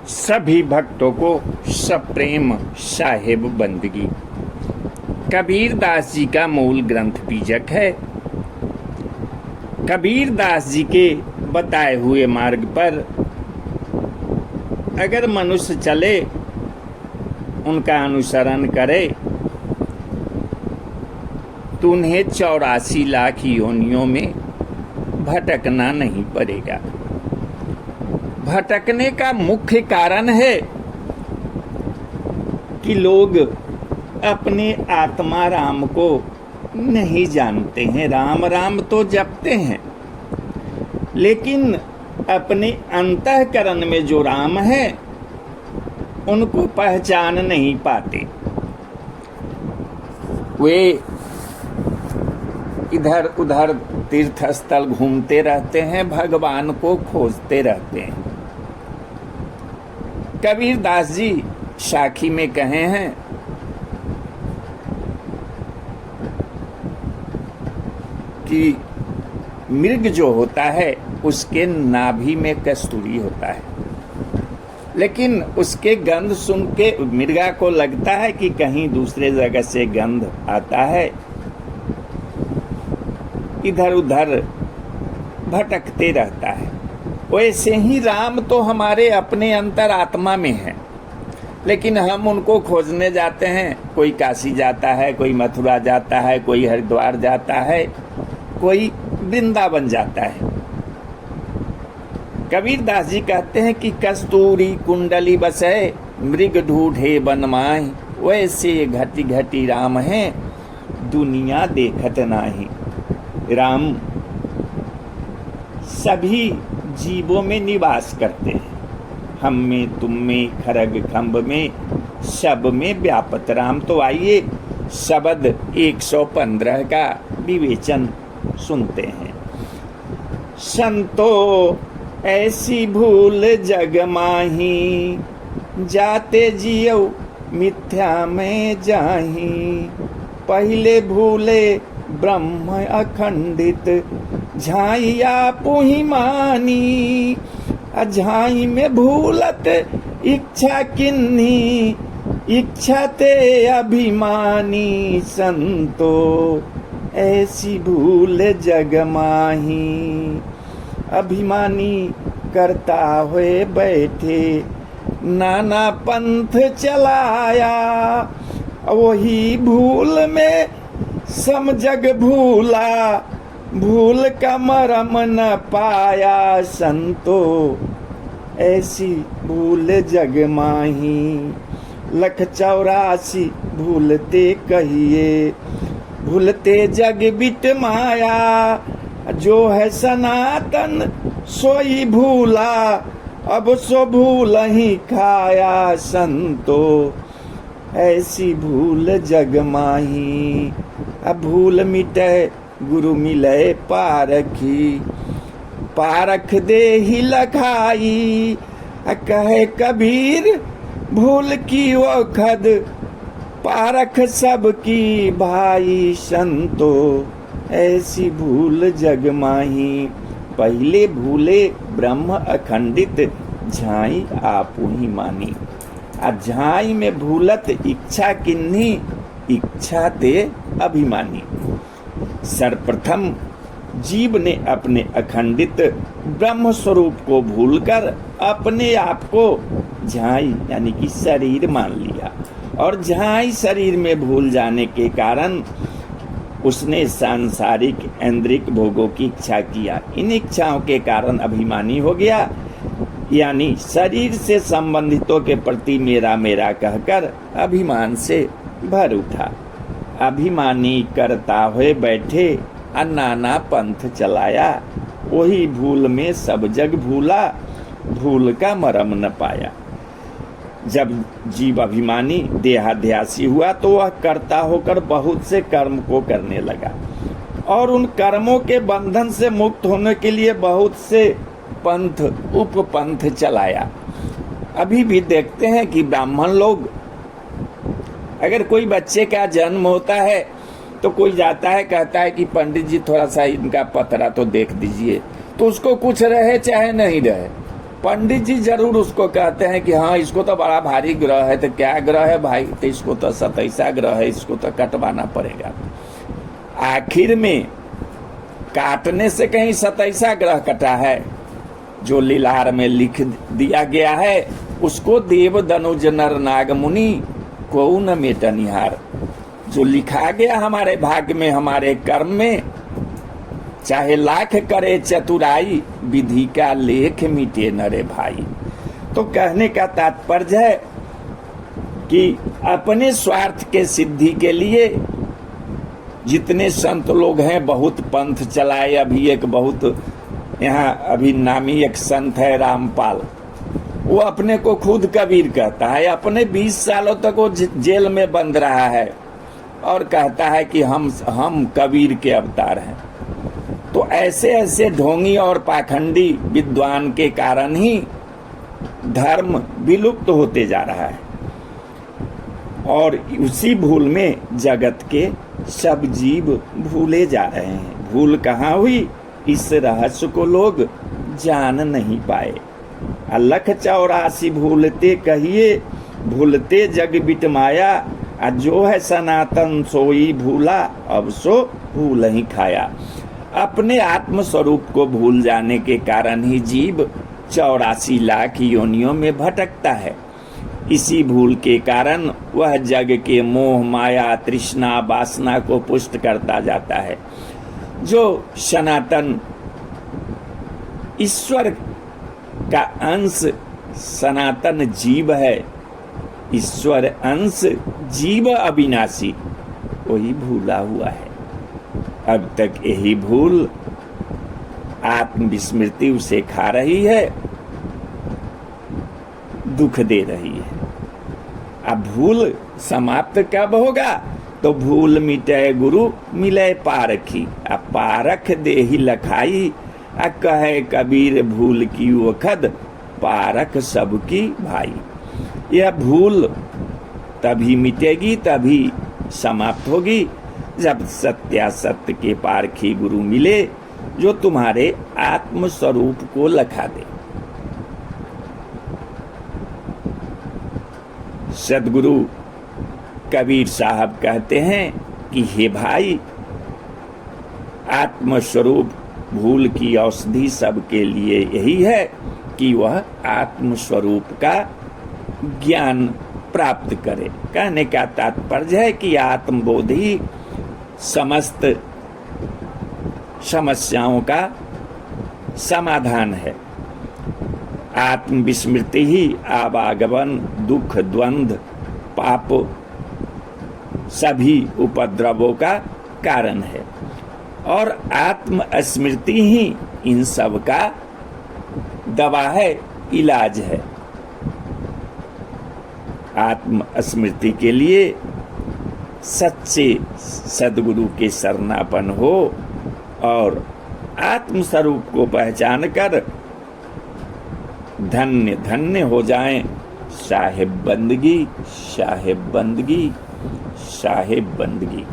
सभी भक्तों को सप्रेम साहेब बंदगी। कबीर दास जी का मूल ग्रंथ बीजक है। कबीर दास जी के बताए हुए मार्ग पर अगर मनुष्य चले, उनका अनुसरण करे, तो उन्हें 84 लाख योनियों में भटकना नहीं पड़ेगा। भटकने का मुख्य कारण है कि लोग अपने आत्मा राम को नहीं जानते हैं। राम राम तो जपते हैं, लेकिन अपने अंतःकरण में जो राम है उनको पहचान नहीं पाते। वे इधर उधर तीर्थ स्थल घूमते रहते हैं, भगवान को खोजते रहते हैं। कबीर दास जी साखी में कहे हैं कि मृग जो होता है उसके नाभि में कस्तूरी होता है, लेकिन उसके गंध सुन के मृगा को लगता है कि कहीं दूसरे जगह से गंध आता है, इधर उधर भटकते रहता है। वैसे ही राम तो हमारे अपने अंतर आत्मा में है, लेकिन हम उनको खोजने जाते हैं। कोई काशी जाता है, कोई मथुरा जाता है, कोई हरिद्वार जाता है, कोई वृंदावन जाता है। कबीर दास जी कहते हैं कि कस्तूरी कुंडली बसे मृग ढूढ़े बनमाए, वैसे घटी घटी राम है दुनिया देखत नाही। राम सभी जीवों में निवास करते हैं, हम में, तुम में, खरग खंभ में, सब में व्यापत राम। तो आइए शब्द 115 का विवेचन सुनते हैं। संतो ऐसी भूल जग माही, जाते जियो मिथ्या में जाही। पहले भूले ब्रह्म अखंडित, झाइया पुहि मानी। अझाई में भूलत इच्छा किन्नी, इच्छा ते अभिमानी। संतो ऐसी भूल जग माही, अभिमानी करता हुए बैठे। नाना पंथ चलाया, वही भूल में सम जग भूला। भूल का मरम न पाया, संतो ऐसी भूल जग माही। 184 भूलते कहिए, भूलते जग बिट माया। जो है सनातन सोई भूला, अब सो भूल ही खाया। संतो ऐसी भूल जग माही। अब भूल मिटे गुरु मिले पारखी, पारख दे ही लखाई। कहे कबीर भूल की वो खद, पारख सब की भाई। संतो ऐसी भूल जग माही। पहले भूले ब्रह्म अखंडित, झाई आपू ही मानी। झाई में भूलत इच्छा किन्नी, इच्छा ते अभिमानी। सर्वप्रथम जीव ने अपने अखंडित ब्रह्म स्वरूप को भूलकर अपने आप को झाई यानी कि शरीर मान लिया, और झाई शरीर में भूल जाने के कारण उसने सांसारिक ऐन्द्रिक भोगों की इच्छा किया। इन इच्छाओं के कारण अभिमानी हो गया, यानी शरीर से संबंधितों के प्रति मेरा मेरा कहकर अभिमान से भर उठा। अभिमानी करता हुए बैठे, नाना पंथ चलाया। वही भूल में सब जग भूला, भूल का मरम न पाया। जब जीव अभिमानी देहाध्यासी हुआ तो वह कर्ता होकर बहुत से कर्म को करने लगा, और उन कर्मों के बंधन से मुक्त होने के लिए बहुत से पंथ उपपंथ चलाया। अभी भी देखते हैं कि ब्राह्मण लोग, अगर कोई बच्चे का जन्म होता है तो कोई जाता है, कहता है कि पंडित जी थोड़ा सा इनका पतरा तो देख दीजिए, तो उसको कुछ रहे चाहे नहीं रहे, पंडित जी जरूर उसको कहते हैं कि हाँ इसको तो बड़ा भारी ग्रह है। तो क्या ग्रह है भाई? तो इसको तो 27 ग्रह है, इसको तो कटवाना पड़ेगा। आखिर में काटने से कहीं 27 ग्रह कटा है? जो लीलार में लिख दिया गया है उसको देव दनुज नर नाग मुनि को न मेटनिहार। जो लिखा गया हमारे भाग्य में, हमारे कर्म में, चाहे लाख करे चतुराई, विधि का लेख मिटे नरे भाई। तो कहने का तात्पर्य है कि अपने स्वार्थ के सिद्धि के लिए जितने संत लोग हैं, बहुत पंथ चलाए। अभी एक बहुत यहाँ अभी नामी एक संत है रामपाल, वो अपने को खुद कबीर कहता है। अपने 20 सालों तक वो जेल में बंद रहा है और कहता है कि हम कबीर के अवतार हैं। तो ऐसे ऐसे ढोंगी और पाखंडी विद्वान के कारण ही धर्म विलुप्त होते जा रहा है। और उसी भूल में जगत के सब जीव भूले जा रहे हैं। भूल कहाँ हुई? इस रहस्य को लोग जान नहीं पाए। अलख 84 भूलते कहिए, भूलते जग बिट माया। जो है सनातन सोई भूला, अब सो भूल ही खाया। अपने आत्म स्वरूप को भूल जाने के कारण ही जीव 84 लाख योनियों में भटकता है। इसी भूल के कारण वह जग के मोह माया तृष्णा वासना को पुष्ट करता जाता है। जो सनातन ईश्वर का अंश सनातन जीव है, ईश्वर अंश जीव अविनाशी, वही भूला हुआ है। अब तक यही भूल आत्मविस्मृति उसे खा रही है, दुख दे रही है। अब भूल समाप्त कब होगा? तो भूल मिटे गुरु मिले पारखी। अब पारख देहि लखाई, कहे कबीर भूल की वखद, पारख सबकी भाई। यह भूल तभी मिटेगी, तभी समाप्त होगी जब सत्यासत्य के पारखी गुरु मिले, जो तुम्हारे आत्म स्वरूप को लखा दे। सदगुरु कबीर साहब कहते हैं कि हे भाई, आत्म स्वरूप भूल की औषधि सबके लिए यही है कि वह आत्म स्वरूप का ज्ञान प्राप्त करे। कहने का तात्पर्य है कि आत्मबोध ही समस्त समस्याओं का समाधान है। आत्मविस्मृति ही आवागमन दुख द्वंद्व पाप सभी उपद्रवों का कारण है। और आत्मस्मृति ही इन सब का दवा है, इलाज है। आत्मस्मृति के लिए सच्चे सदगुरु के शरणापन्न हो और आत्म स्वरूप को पहचान कर धन्य धन्य हो जाएं। साहिब बंदगी, साहिब बंदगी, साहिब बंदगी।